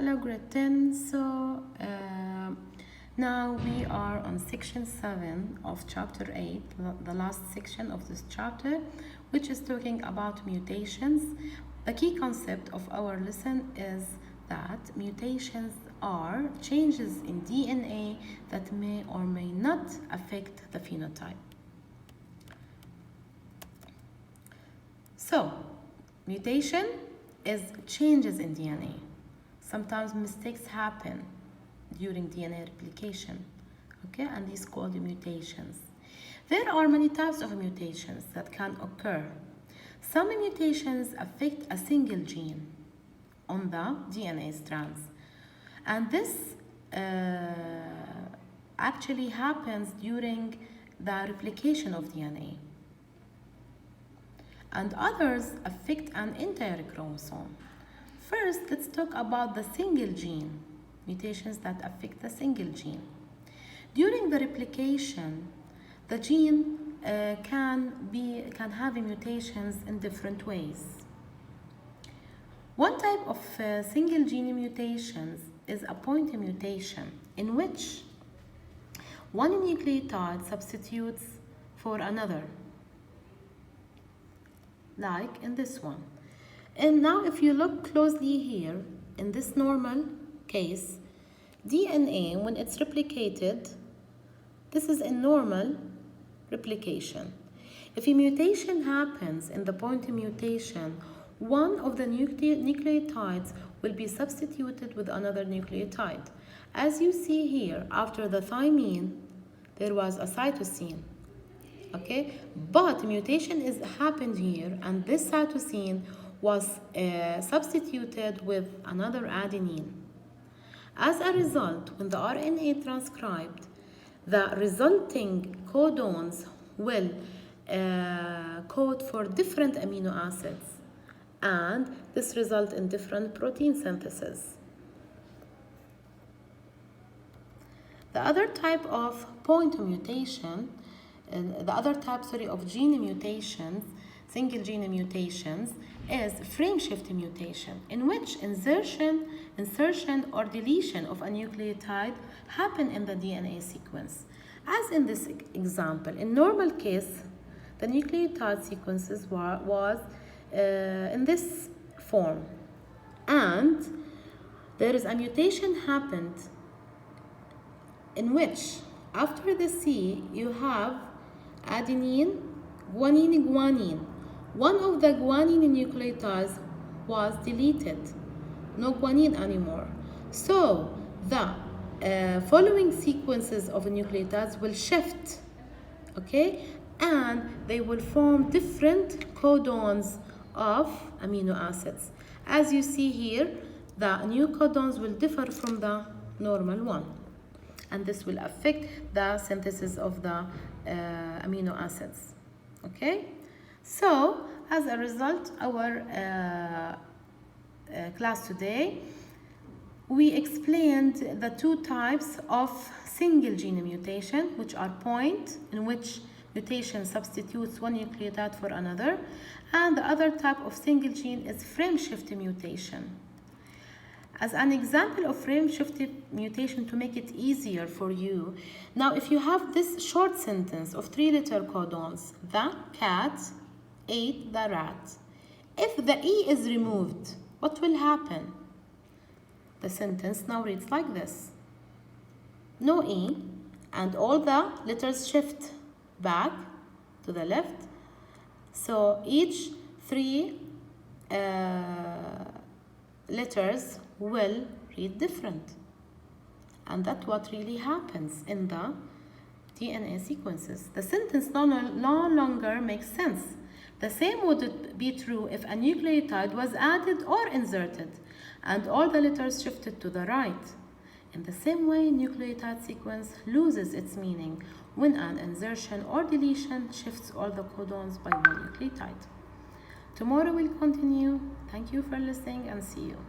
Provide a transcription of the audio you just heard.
Hello, grade 10. Now we are on section 7 of chapter 8, the last section of this chapter, which is talking about mutations. The key concept of our lesson is that mutations are changes in DNA that may or may not affect the phenotype. So, mutation is changes in DNA. Sometimes mistakes happen during DNA replication, okay, and these called mutations. There are many types of mutations that can occur. Some mutations affect a single gene on the DNA strands, and this actually happens during the replication of DNA. And others affect an entire chromosome. First, let's talk about the single gene, mutations that affect the single gene. During the replication, the gene can have mutations in different ways. One type of single gene mutations is a point mutation, in which one nucleotide substitutes for another, like in this one. And now if you look closely here, in this normal case, DNA, when it's replicated, this is a normal replication. If a mutation happens in the point mutation, one of the nucleotides will be substituted with another nucleotide. As you see here, after the thymine, there was a cytosine. Okay, but mutation happened here, and this cytosine was substituted with another adenine. As a result, when the RNA transcribed, the resulting codons will code for different amino acids, and this results in different protein synthesis. The other type of point mutation, of gene mutations, single gene mutations, is frame shift mutation, in which insertion or deletion of a nucleotide happen in the DNA sequence. As in this example, in normal case, the nucleotide sequences was in this form, and there is a mutation happened in which after the C you have adenine, guanine, guanine. One of the guanine nucleotides was deleted, no guanine anymore. So the following sequences of nucleotides will shift, okay, and they will form different codons of amino acids. As you see here, the new codons will differ from the normal one, and this will affect the synthesis of the amino acids, okay? So, as a result, our class today, we explained the two types of single gene mutation, which are point, in which mutation substitutes one nucleotide for another, and the other type of single gene is frame shift mutation. As an example of frame shift mutation, to make it easier for you, now if you have this short sentence of 3-letter codons, the cat ate the rat. If the E is removed, what will happen? The sentence now reads like this. No E, and all the letters shift back to the left. So each 3 letters will read different. And that's what really happens in the DNA sequences. The sentence no longer makes sense. The same would be true if a nucleotide was added or inserted, and all the letters shifted to the right. In the same way, nucleotide sequence loses its meaning when an insertion or deletion shifts all the codons by one nucleotide. Tomorrow we'll continue. Thank you for listening, and see you.